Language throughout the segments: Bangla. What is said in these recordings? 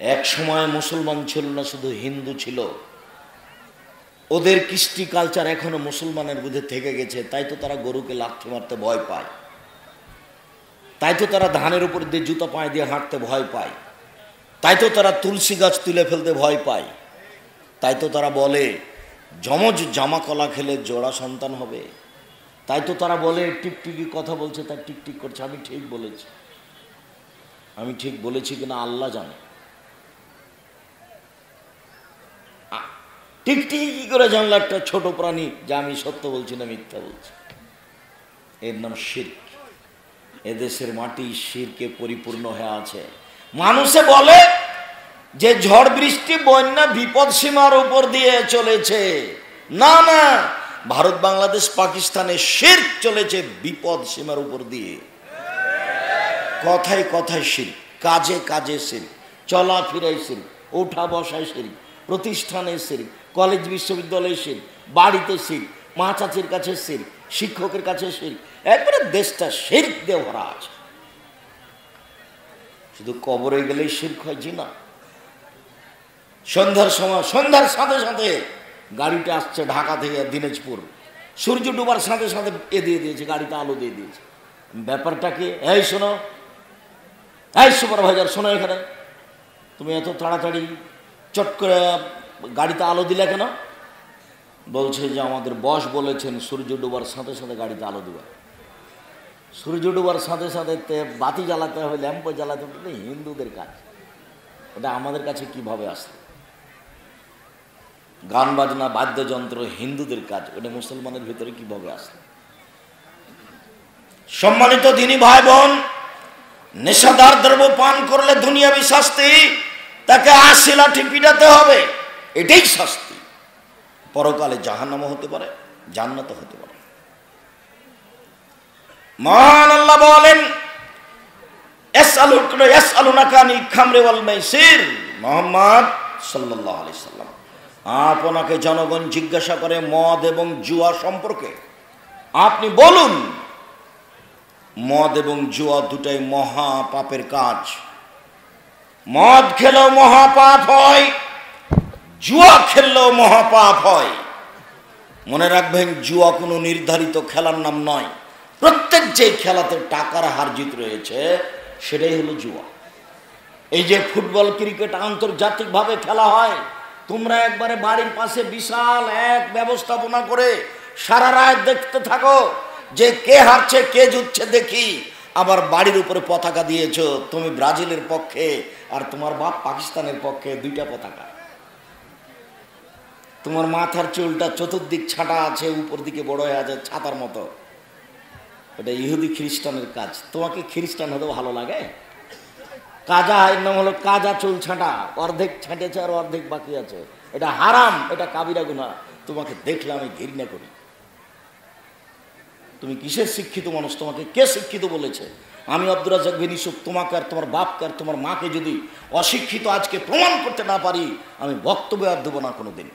এক সময় মুসলমান ছিল না, শুধু হিন্দু ছিল। ওদের কৃষ্টি কালচার এখনো মুসলমানের বুঝে থেকে গেছে। তাই তো তারা গরুকে লাথি মারতে ভয় পায়, তাই তো তারা ধানের উপর দিয়ে জুতা পায়ে দিয়ে হাঁটতে ভয় পায়, তাই তো তারা তুলসী গাছ তুলে ফেলতে ভয় পায়, তাই তো তারা বলে যমজ জামা কলা খেলে জোড়া সন্তান হবে, তাই তো তারা বলে টিকটিকি কথা বলছে তার টিকটিক করছে। আমি ঠিক বলেছি, আমি ঠিক বলেছি কিনা আল্লাহ জানে। টিকটিকি কি করে জানলো একটা ছোট প্রাণী যে আমি সত্য বলছি না মিথ্যা বলছি? এর নাম শিরক। এদেশের মাটি শিরকে পরিপূর্ণ হয়ে আছে। মানুষে বলে যে ঝড় বৃষ্টি বন্যা বিপদ সীমার উপর দিয়ে চলেছে। না না, ভারত বাংলাদেশ পাকিস্তানে শিরক চলেছে বিপদ সীমার উপর দিয়ে। কথায় কথায় শিরক, কাজে কাজে শিরক, চলাফেরায় শিরক, ওঠা বসায় শিরক, প্রতিষ্ঠানে শিরক, কলেজ বিশ্ববিদ্যালয়ে শিরক, বাড়িতে শিরক, মা চাচির কাছে শিরক, শিক্ষকের কাছে শিরক। একবারে দেশটা শিরক দিয়ে ভরা আছে। শুধু কবরে গেলেই শিরক হয় জি না। সন্ধ্যার সময়, সন্ধ্যার সাথে সাথে গাড়িটা আসছে ঢাকা থেকে দিনাজপুর, সূর্য ডুবার সাথে সাথে এ দিয়ে দিয়েছে, গাড়িতে আলো দিয়ে দিয়েছে। ব্যাপারটা কি? এই শোনো, এই সুপারভাইজার শোনো, এখানে তুমি এত তাড়াতাড়ি চট করে গাড়িতে আলো দিলে কেন? বলছে যে আমাদের বস বলেছেন সূর্য ডুবার সাথে সাথে গাড়িতে আলো দেবে। সূর্য ডুবার সাথে সাথে বাতি জ্বালাতে হবে, ল্যাম্প জ্বালাতে হবে, হিন্দুদের কাজ। এটা আমাদের কাছে কিভাবে আসলো? গান বাজনা বাদ্যযন্ত্র হিন্দুদের কাজ, ওটা মুসলমানের ভিতরে কিভাবে আসলো? সম্মানিত দিনী ভাই বোন, নেশাদার দ্রব্য পান করলে দুনিয়াবি শাস্তি, তাকে ৮০ লাঠি পিটাতে হবে, এটাই শাস্তি। পরকালে জাহান্নামও হতে পারে, জান্নাতও হতে পারে। মহান আল্লাহ বলেন ইয়াসআলুনাকা আনিল খামরি ওয়াল মাইসির, মুহাম্মদ সাল্লাল্লাহু আলাইহি সাল্লাম, আপনাকে জনগণ জিজ্ঞাসা করে মদ এবং জুয়া সম্পর্কে। আপনি বলুন মদ এবং জুয়া দুটাই মহা পাপের কাজ। মদ খেলেও মহাপাপ হয়, জুয়া খেললেও মহাপাপ হয়। মনে রাখবেন, জুয়া কোনো নির্ধারিত খেলার নাম নয়। প্রত্যেক যে খেলাতে টাকার হার জিত রয়েছে সেটাই হলো জুয়া। এই যে ফুটবল ক্রিকেট আন্তর্জাতিকভাবে খেলা হয়, তোমরা একবারে বাড়ির পাশে বিশাল এক ব্যবস্থাপনা করে সারা রাত দেখতে থাকো যে কে হারছে কে জিতছে দেখি। আবার বাড়ির উপরে পতাকা দিয়েছো, তুমি ব্রাজিলের পক্ষে আর তোমার বাপ পাকিস্তানের পক্ষে, দুইটা পতাকা। তোমার মাথার চুলটা চতুর্দিক ছাটা আছে, উপর দিকে বড় হয়ে আছে ছাতার মতো। এটা ইহুদি খ্রিস্টানের কাজ। তোমাকে খ্রিস্টান হতে ভালো লাগে? কাজা, এর নাম হলো কাজা চুল ছাঁটা, অর্ধেক ছাঁটেছে আর অর্ধেক বাকি আছে। এটা হারাম, এটা কাবিরা গুনাহ। তোমাকে দেখলে আমি ঘৃণা করি। তুমি কিসের শিক্ষিত মানুষ? তোমাকে কে শিক্ষিত বলেছে? আমি আব্দুর রাজ্জাক বিন ইউসুফ তোমাকে আর তোমার বাপকে আর তোমার মাকে যদি অশিক্ষিত আজকে প্রমাণ করতে না পারি, আমি বক্তব্য আর দেবো না কোনোদিন।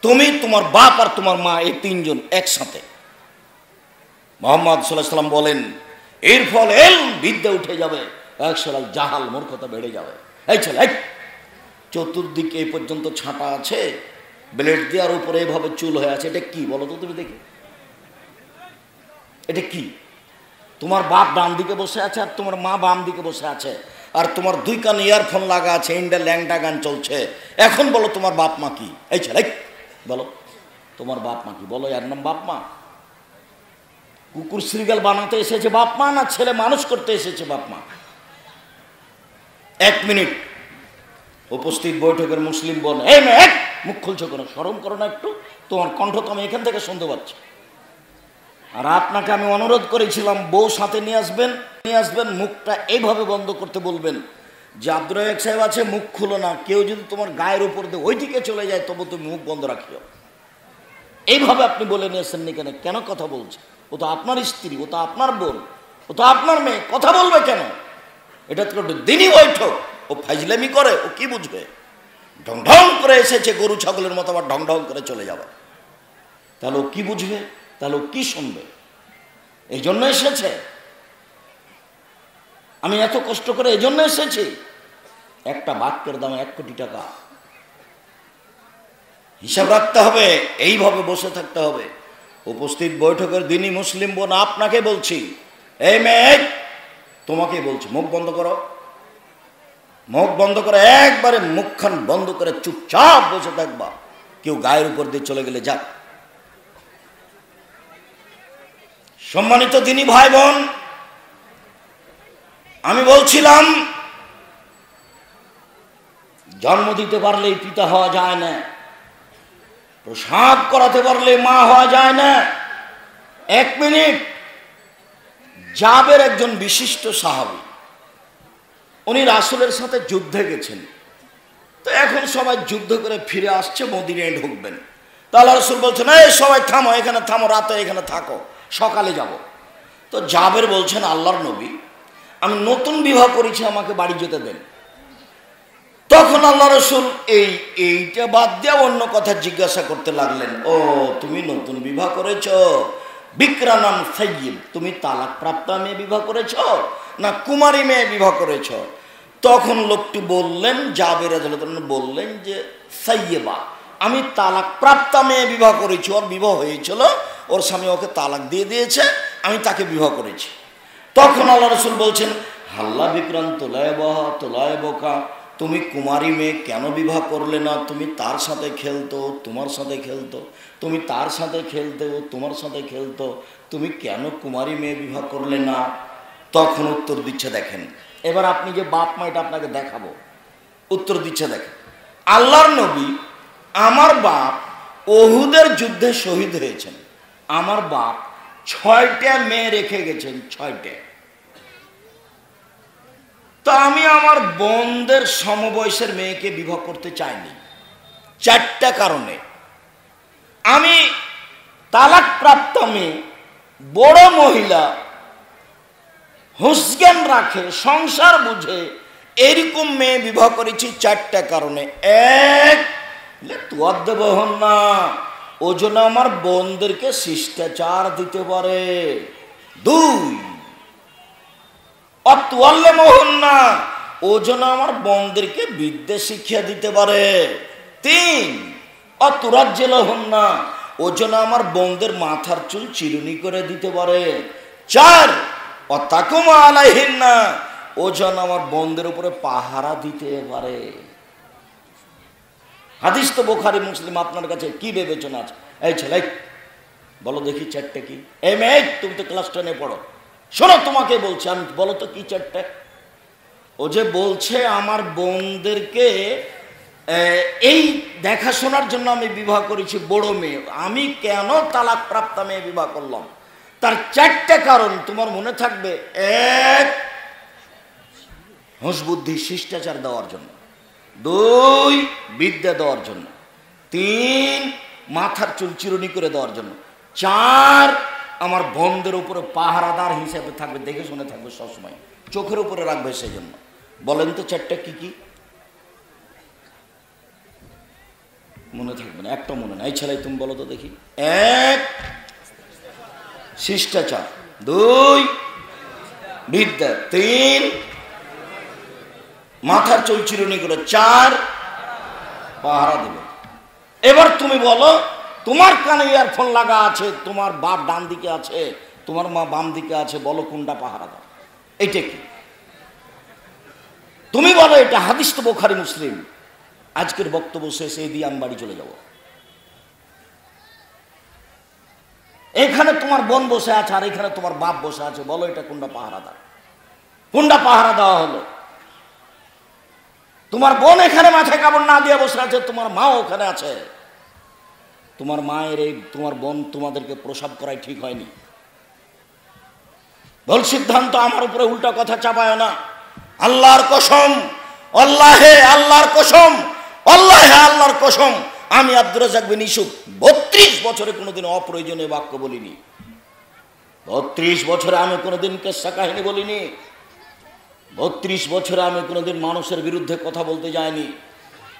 তুমি, তোমার বাপ আর তোমার মা, এই তিনজন একসাথে। মুহাম্মদ সাল্লাল্লাহু আলাইহি ওয়াসাল্লাম বলেন এর ফল ইলম, বিদ্যা উঠে যাবে, একশাল জাহাল, মূর্খতা বেড়ে যাবে। এই ছেলে, চতুর্দিকে এই পর্যন্ত ছাঁটা আছে, ব্লেড দেওয়ার উপরে এভাবে চুল হয়ে আছে, এটা কি বলো তো তুমি দেখি? এটা কি? তোমার বাপ ডান দিকে বসে আছে আর তোমার মা বাম দিকে বসে আছে, আর তোমার দুই কানে ইয়ারফোন লাগা আছে, ইন্ডিয়া ল্যাংটা গান চলছে। এখন বলো তোমার বাপ মা কি? এই ছেলে বলো তোমার বাপ মা কি? বলো, এর নাম বাপ মা? কুকুর শ্রীগাল বানাতে এসেছে বাপ মা, না ছেলে মানুষ করতে এসেছে বাপ মা? 1 মিনিট উপস্থিত বৈঠকের মুসলিম বোন, এই মেয়ে মুখ খুলছো কেন? শরম করো না একটু? তোমার কণ্ঠ তো আমি এখান থেকে শুনতে পাচ্ছি। আর আপনাকে আমি অনুরোধ করেছিলাম বউ সাথে নিয়ে আসবেন, মুখটা এইভাবে বন্ধ করতে বলবেন যে আব্দুর রাজ্জাক সাহেব আছে, মুখ খুলো না। কেউ যদি তোমার গায়ের উপর দিয়ে ওইদিকে চলে যায় তবু তুমি মুখ বন্ধ রাখিও। এইভাবে আপনি বলে নিয়েছেন কেন? কেন কথা বলছে? ও তো আপনার স্ত্রী, ও তো আপনার বোন, ও তো আপনার মেয়ে, কথা বলবে কেন? এটা তো দিনই বৈঠক। ও ফাইজলামি করে, ও কি বুঝবে? ঢং ঢং করে এসেছে গরু ছাগলের মতো, আবার ঢং ঢং করে চলে যাবে। তাহলে ও কি বুঝবে? তাহলে ও কি শুনবে? এই জন্য এসেছে। আমি এত কষ্ট করে এজন্য এসেছি। একটা বাক্যের দাম 1 কোটি টাকা। হিসাব রাখতে হবে, এইভাবে বসে থাকতে হবে। উপস্থিত বৈঠকের দিনই মুসলিম বোন, আপনাকে বলছি, এই মেয়ে, তোমাকে বলছি, মুখ বন্ধ করো, মুখ বন্ধ করে, একবারে মুখখান বন্ধ করে চুপচাপ বসে থাকবা। কেউ গায়ের উপর দিয়ে চলে গেলে যাক। সম্মানিত দিনী ভাই বোন, আমি বলছিলাম, জন্ম দিতে পারলেই পিতা হওয়া যায় না, প্রসাব করাতে পারলে মা হওয়া যায় না। 1 মিনিট, জাবের একজন বিশিষ্ট সাহাবী, উনি রাসূলের সাথে যুদ্ধে গেছেন। তো এখন সবাই যুদ্ধ করে ফিরে আসছে, মদিনায় ঢুকবেন। তাহলে রাসূল বলছেন, এই সবাই থামো, এখানে থামো, রাতে এখানে থাকো, সকালে যাব। তো জাবের বলছেন, আল্লাহর নবী, আমি নতুন বিবাহ করেছি, আমাকে বাড়ি যেতে দেন। তখন আল্লাহ রাসূল এইটা বাদ দিয়ে অন্য কথা জিজ্ঞাসা করতে লাগলেন, ও তুমি নতুন বিবাহ করেছ, বিক্রানাম সাইয়্যিব, তুমি তালাক প্রাপ্ত মেয়ে বিবাহ করেছ না কুমারী মেয়ে বিবাহ করেছ? তখন লোকটি বললেন, জাবের রাদিয়াল্লাহু আনহু বললেন যে সাইয়্যিবা, আমি তালাক প্রাপ্ত মেয়ে বিবাহ করেছি। ওর বিবাহ হয়েছিল, ওর স্বামী ওকে তালাক দিয়ে দিয়েছে, আমি তাকে বিবাহ করেছি। তখন আল্লাহ রাসূল বলছেন, হাল্লা বিক্রান তোলায়বকা, তুমি কুমারী মেয়ে কেন বিবাহ করলে না? তুমি তার সাথে খেলতো, তোমার সাথে খেলতো, তুমি তার সাথে খেলতে, ও তোমার সাথে খেলতো, তুমি কেন কুমারী মেয়ে বিবাহ করলে না? তখন উত্তর দিচ্ছে, দেখেন, এবার আপনি যে বাপ মা, এটা আপনাকে দেখাবো, উত্তর দিচ্ছে দেখেন, আল্লাহর নবী, আমার বাপ উহুদের যুদ্ধে শহীদ হয়েছেন, আমার বাপ 6টা মেয়ে রেখে গেছেন, 6টা। তো আমি আমার বোনদের সমবয়সের মেয়েকে বিবাহ করতে চাইনি 4টা কারণে। আমি তালাক প্রাপ্ত মেয়ে, বড় মহিলা, হুঁশজ্ঞান রাখে, সংসার বুঝে, এরকম মেয়ে বিবাহ করেছি 4টা কারণে। 1, তুয়াদ্দবহন না, ও জন্য আমার বোনদেরকে শিষ্টাচার দিতে পারে। 2, অতুয়াল্লামহন না, ও জন্য আমার বোনদেরকে বিদ্যা শিক্ষা দিতে পারে। 3, অতুরাজ্জেলহন না, ও জন্য আমার বোনদের মাথার চুল চিরুনি করে দিতে পারে। 4, অতাকুমা আলাইহিন না, ও যেন আমার বোনদের উপরে পাহারা দিতে পারে। হাদিস তো বুখারী মুসলিম, আপনার কাছে কি বিবেচনা আছে? এই ছেলে, বলো দেখি 4টা কি? এই মেয়ে, তুমি তো ক্লাস 10-এ পড়ো, শোনো, তোমাকে বলছি আমি, বলো তো কি 4টা? ও যে বলছে আমার বোনদেরকে এই দেখাশোনার জন্য আমি বিবাহ করেছি বড় মেয়ে, আমি কেন তালাক প্রাপ্ত মেয়ে বিবাহ করলাম? তার 4টা কারণ তোমার মনে থাকবে। 1, হুঁশ বুদ্ধি শিষ্টাচার দেওয়ার জন্য। 2, বিদ্যা দেওয়ার জন্য। 3, মাথার চুল চিরুনি করে দেওয়ার জন্য। 4, আমার বোনদের উপরে পাহারাদার হিসেবে থাকবে, দেখে শুনে থাকবে, সবসময় চোখের উপরে রাখবে, সেই জন্য। বলেন তো 4টা কি কি? মনে থাকবে না, একটা মনে নাই। ছেলে, তুমি বলো তো দেখি। 1, শিষ্টাচার। 2, বিদ্যা। 3, মাথার চুল চিরুনি করে। 4, পাহারা দেবে। এবার তুমি বলো, তোমার কানে ইয়ারফোন লাগা আছে, তোমার বাপ ডান দিকে আছে, তোমার মা বাম দিকে আছে, বলো কোনটা পাহারা দাও? এটা কি? তুমি বলো এটা। হাদিস তো বুখারী মুসলিম। আজকের বক্তব্য শেষ, এই দিয়ে আমি বাড়ি চলে যাব। এখানে তোমার বোন বসে আছে, আর এখানে তোমার বাপ বসে আছে, বলো এটা কোনটা পাহারা দাও? কোনটা পাহারা দেওয়া হলো? তোমার বোন এখানে মাথায় কাপড় না দিয়ে বসে আছে, তোমার মাও ওখানে আছে। তোমার মায়ের এই, তোমার বোন তোমাদেরকে প্রসব করাই ঠিক হয়নি। ভুল সিদ্ধান্ত, আমার উপরে উল্টা কথা চাপায় না। আল্লাহর কসম, আল্লাহে, আল্লাহর কসম, আল্লাহে, আল্লাহর কসম, আমি আব্দুর রাজ্জাক বিন ইউসুফ 32 বছরে কোনোদিন অপ্রয়োজনীয় বাক্য বলিনি। 32 বছরে আমি কোনোদিন কেসা কাহিনী বলিনি। 32 বছরে আমি কোনোদিন মানুষের বিরুদ্ধে কথা বলতে যাইনি।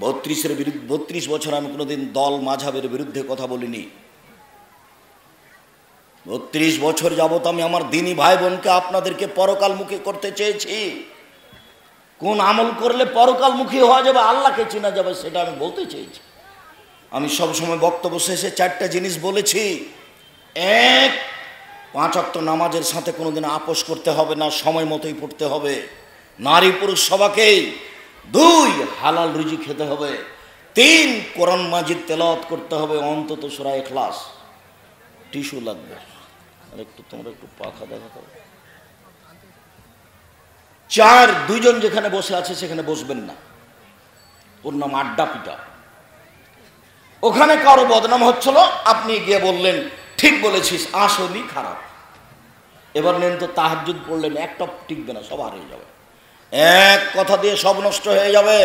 32 বছর আমি কোনোদিন দল মাঝাবের বিরুদ্ধে কথা বলিনি। 32 বছর যাবত আমি আমার দিনী ভাই বোনকে আপনাদেরকে পরকালমুখী করতে চেয়েছি। কোন আমল করলে পরকালমুখী হওয়া যাবে, আল্লাহকে চেনা যাবে, সেটা আমি বলতে চেয়েছি। আমি সবসময় বক্তব্য শেষে 4টা জিনিস বলেছি। 1, 5 ওয়াক্ত নামাজের সাথে কোনোদিন আপোষ করতে হবে না, সময় মতোই পড়তে হবে, নারী পুরুষ সবাকেই। 2, হালাল রুজি খেতে হবে। 3, কোরআন মাজিদ তেলাওয়াত করতে হবে, অন্তত সূরা ইখলাস। টিস্যু লাগবে, আর তোমরা একটু পাখা দেখাতে হবে। 4, 2 জন যেখানে বসে আছে সেখানে বসবেন না, ওর নাম আড্ডা পিটা। ওখানে কারো বদনাম হচ্ছিল, আপনি গিয়ে বললেন ঠিক বলেছিস, আসলেই খারাপ। এবার নেন তো তাহাজ্জুদ পড়লেন, একটা টিকবে না, সব হারিয়ে যাবে। এক কথা দিয়ে সব নষ্ট হয়ে যাবে।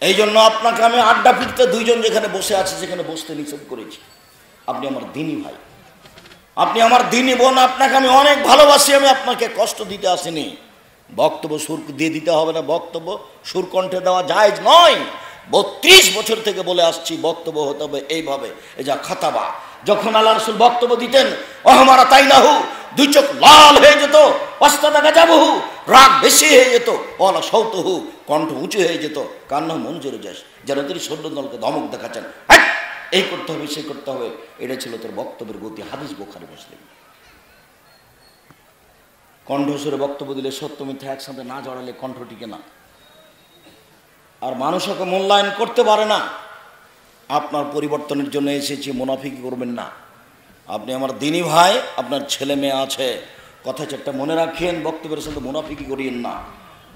এই জন্য আপনাকে আমি আড্ডা পিটতে 2 জন যেখানে বসে আছে সেখানে বসতে নিষেধ করেছি। আপনি আমার দিনী ভাই, আপনি আমার দিনী বোন, আপনাকে আমি অনেক ভালোবাসি, আমি আপনাকে কষ্ট দিতে আসিনি। বক্তব্য সুর দিয়ে দিতে হবে না, বক্তব্য সুর কণ্ঠে দেওয়া জায়েজ নয়। 32 বছর থেকে বলে আসছি বক্তব্য হতে হবে এইভাবে। এই যা খাতাবা, যখন আল্লাহ রাসূল বক্তব্য দিতেন, ওহমারা তাই না হু, 2 চোখ লাল হয়ে যেত, অস্তা দেখা যাবো হু, রাগ বেশি হয়ে যেত, অলা সৌত হু, কণ্ঠ উঁচু হয়ে যেত, কান্না মন জোরে যাস, যেন তিনি সৈন্যদলকে ধমক দেখাচ্ছেন, এই করতে হবে সেই করতে হবে। এটা ছিল তোর বক্তব্যের গতি। হাদিস বুখারী মুসলিম। কণ্ঠস্বরে বক্তব্য দিলে সত্য মিথ্যা একসাথে না জড়ালে কণ্ঠ টিকে না, আর মানুষকে মূল্যায়ন করতে পারে না। আপনার পরিবর্তনের জন্য এসেছি, মুনাফিকি করবেন না। আপনি আমার দিনী ভাই, আপনার ছেলে মেয়ে আছে, কথা 4টা মনে রাখেন, বক্তব্যের সাথে মুনাফিকি করিয়েন না।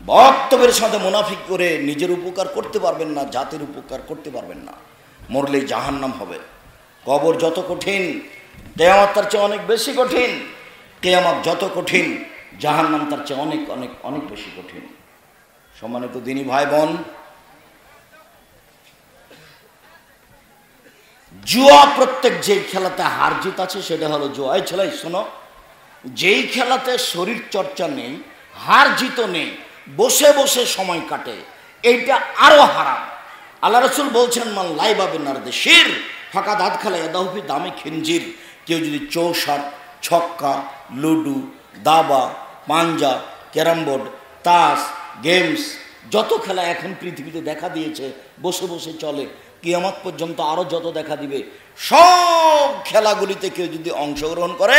বক্তব্যের সাথে মুনাফিকি করে নিজের উপকার করতে পারবেন না, জাতির উপকার করতে পারবেন না, মরলেই জাহান্নাম হবে। কবর যত কঠিন, কিয়ামত তার চেয়ে অনেক বেশি কঠিন। কিয়ামত যত কঠিন, জাহান্নাম তার চেয়ে অনেক অনেক অনেক বেশি কঠিন। সম্মানিত দিনী ভাই বোন, জুয়া, প্রত্যেক যেই খেলাতে হার জিত আছে সেটা হলো জুয়া। এই ছেলে শোনো, যেই খেলাতে শরীর চর্চা নেই, হার জিতও নেই, বসে বসে সময় কাটে, এইটা আরো হারাম। আল্লাহ রাসূল বলছেন, মান লাইবা বিনারদে শির ফাঁকা দাঁত খেলা এদাহুফি দামে খিনজির। কেউ যদি চৌসার, ছক্কা, লুডু, দাবা, পাঞ্জা, ক্যারাম বোর্ড, তাস, গেমস, যত খেলা এখন পৃথিবীতে দেখা দিয়েছে, বসে বসে চলে, কিয়ামত পর্যন্ত আরও যত দেখা দিবে, সব খেলাগুলিতে কেউ যদি অংশগ্রহণ করে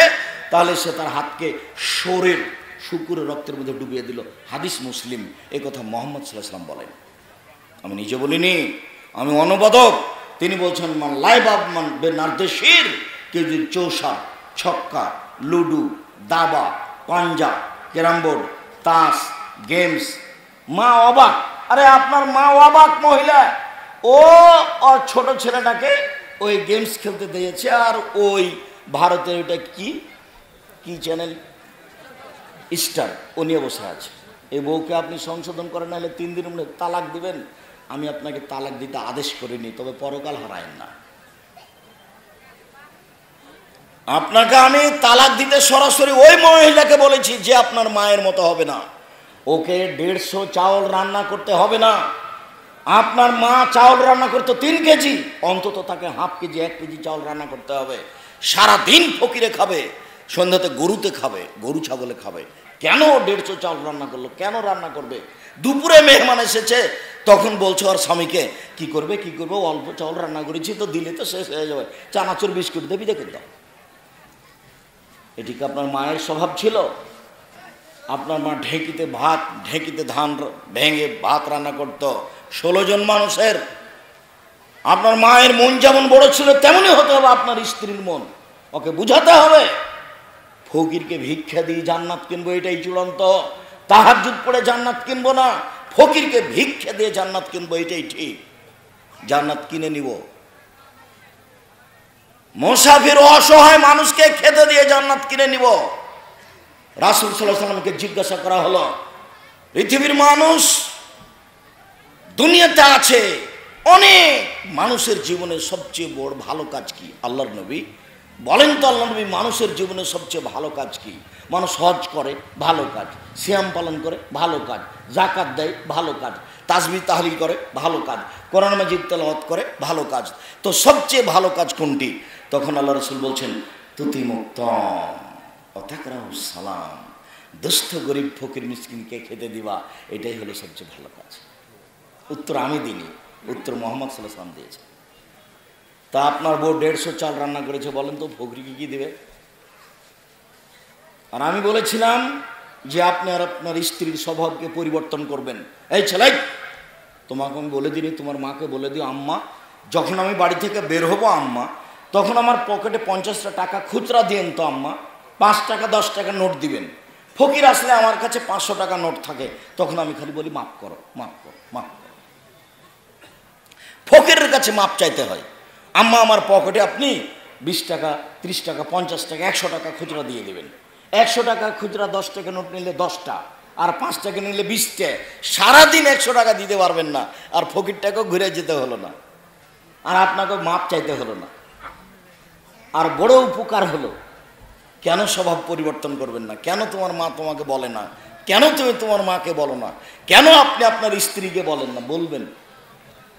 তাহলে সে তার হাতকে শোরের শুকুরের রক্তের মধ্যে ডুবিয়ে দিল। হাদিস মুসলিম। এই কথা মুহাম্মদ সাল্লাল্লাহু আলাইহি ওয়াসাল্লাম বলেন, আমি নিজে বলিনি, আমি অনুবাদক। তিনি বলছেন, মান লাইবা মান বেনারদেশির, কেউ যদি চৌসা, ছক্কা, লুডু, দাবা, পাঞ্জা, ক্যারাম বোর্ড, তাস, গেমস। মা অবাক, আরে আপনার মা অবাক মহিলা, ও ছোট ছেলেটাকে ওই গেমস খেলতে দিয়েছে, আর ওই ভারতের ওইটা কি কি চ্যানেল, স্টার, ও নিয়ে বসে আছে। এই বউকে আপনি সংশোধন করেন, নাহলে 3 দিনের মধ্যে তালাক দিবেন। আমি আপনাকে তালাক দিতে আদেশ করিনি, তবে পরকাল হারায়েন না। আপনাকে আমি তালাক দিতে সরাসরি ওই মহিলাকে বলেছি যে আপনার মায়ের মতো হবে না, ওকে 150 চাউল রান্না করতে হবে না। আপনার মা চাউল রান্না করতে 3 কেজি, অন্তত তাকে হাফ কেজি 1 কেজি চাউল রান্না করতে হবে। সারাদিন ফকিরে খাবে, সন্ধ্যাতে গরুতে খাবে, গরু ছাগলে খাবে। কেন 150 চাউল রান্না করলো? কেন রান্না করবে? দুপুরে মেহমান এসেছে, তখন বলছো আর স্বামীকে, কি করবে কি করবে, অল্প চাউল রান্না করেছি তো, দিলে তো শেষ হয়ে যাবে, চানাচুর বিস্কুট দেবি দেখে দাও। এটি কি আপনার মায়ের স্বভাব ছিল? আপনার মা ঢেঁকিতে ধান ভেঙে ভাত রান্না করত 16 জন মানুষের। আপনার মায়ের মন যেমন বড় ছিল তেমনই হতে হবে আপনার স্ত্রীর মন। ওকে বুঝাতে হবে, ফকিরকে ভিক্ষা দিয়ে জান্নাত কিনবো এটাই চূড়ান্ত। তাহাজ্জুদ পড়ে জান্নাত কিনবো না, ফকিরকে ভিক্ষা দিয়ে জান্নাত কিনবো এটাই ঠিক। জান্নাত কিনে নিব, মুসাফির অসহায় মানুষকে খেতে দিয়ে জান্নাত কিনে নিব। রাসূল সাল্লাল্লাহু আলাইহি ওয়াসাল্লামকে জিজ্ঞাসা করা হলো, পৃথিবীর মানুষ দুনিয়াতে আছে, অনেক মানুষের জীবনে সবচেয়ে বড় ভালো কাজ কি? আল্লাহর নবী বলেন তো, আল্লাহর নবী, মানুষের জীবনে সবচেয়ে ভালো কাজ কি? মানুষ হজ করে, ভালো কাজ। সিয়াম পালন করে, ভালো কাজ। যাকাত দেয়, ভালো কাজ। তাসবিহ তাহলিল করে, ভালো কাজ। কোরআন মাজিদ তেলাওয়াত করে, ভালো কাজ। তো সবচেয়ে ভালো কাজ কোনটি? তখন আল্লাহ রাসূল বলছেন, তুতি মুক্তম অতাকরাহু সালাম, দুস্থ গরিব ফকির মিসকিনকে খেতে দিবা, এটাই হলো সবচেয়ে ভালো কাজ। উত্তর আমি দিইনি, উত্তর মোহাম্মদ সাল্লাল্লাহু আলাইহি ওয়াসাল্লাম দিয়েছে। তা আপনার বউ 150 চাল রান্না করেছে, বলেন তো ফকিরকে কি দিবে? আর আমি বলেছিলাম যে আপনি আর আপনার স্ত্রীর স্বভাবকে পরিবর্তন করবেন। এই ছেলে, তোমাকে আমি বলে দিই, তোমার মাকে বলে দিও, আম্মা যখন আমি বাড়ি থেকে বের হবো আম্মা, তখন আমার পকেটে 50টা টাকা খুচরা দিয়েন তো আম্মা, 5 টাকা 10 টাকা নোট দিবেন। ফকির আসলে আমার কাছে 500 টাকা নোট থাকে, তখন আমি খালি বলি মাফ করো, মাফ করো, মাফ করো। ফকিরের কাছে মাপ চাইতে হয়। আম্মা আমার পকেটে আপনি 20 টাকা 30 টাকা 50 টাকা 100 টাকা খুচরা দিয়ে দেবেন। 100 টাকা খুচরা 10 টাকা নোট নিলে 10টা, আর 5 টাকা নিলে 20টা। সারাদিন 100 টাকা দিতে পারবেন না, আর ফকিরটাকেও ঘুরে যেতে হলো না, আর আপনাকে মাপ চাইতে হলো না। আর বড় উপকার হলো, কেন স্বভাব পরিবর্তন করবেন না? কেন তোমার মা তোমাকে বলে না? কেন তুমি তোমার মাকে বলো না? কেন আপনি আপনার স্ত্রীকে বলেন না? বলবেন।